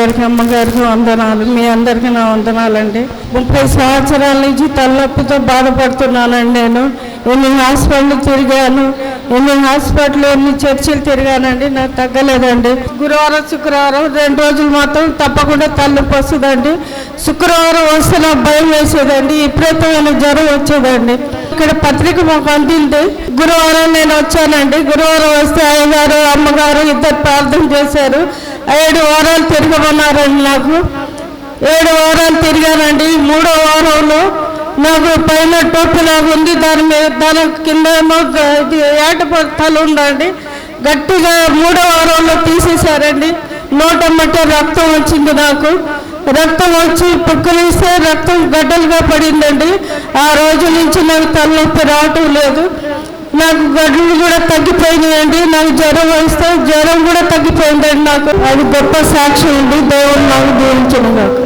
గారికి అమ్మగారికి వందనాలు. మీ అందరికీ నా వందనాలండి. 30 సంవత్సరాల నుంచి తలనొప్పితో బాధపడుతున్నానండి. నేను ఎన్ని హాస్పిటల్ తిరిగాను, ఎన్ని చర్చిలు తిరిగానండి, నాకు తగ్గలేదండి. గురువారం శుక్రవారం 2 రోజులు మాత్రం తప్పకుండా తలనొప్పి వస్తుందండి. శుక్రవారం వస్తే నాకు భయం వేసేదండి, విపరీతమైన జ్వరం వచ్చేదండి. ఇక్కడ పత్రిక మాకు అందింది. గురువారం నేను వచ్చానండి. గురువారం వస్తే అయ్యగారు అమ్మగారు ఇద్దరు ప్రార్థన చేశారు. 7 వారాలు తిరగమన్నారండి. నాకు 7 వారాలు తిరిగానండి. 3వ వారంలో నాకు పైన టోపీ లాగా ఉంది, దాని కింద ఏమో ఏటపడతలు ఉండండి. గట్టిగా 3వ వారంలో తీసేశారండి. నోటమ్మటే రక్తం వచ్చింది. నాకు రక్తం వచ్చి పుక్కలిస్తే రక్తం గడ్డలుగా పడిందండి. ఆ రోజు నుంచి నాకు తలనొప్పి రావటం లేదు. నాకు గడ్డలు కూడా తగ్గిపోయినాయండి. నాకు జ్వరం వస్తే జ్వరం కూడా తగ్గిపోయిందండి. నాకు అది గొప్ప సాక్షి ఉంది. దేవుడు నాకు దీవించిన నాకు.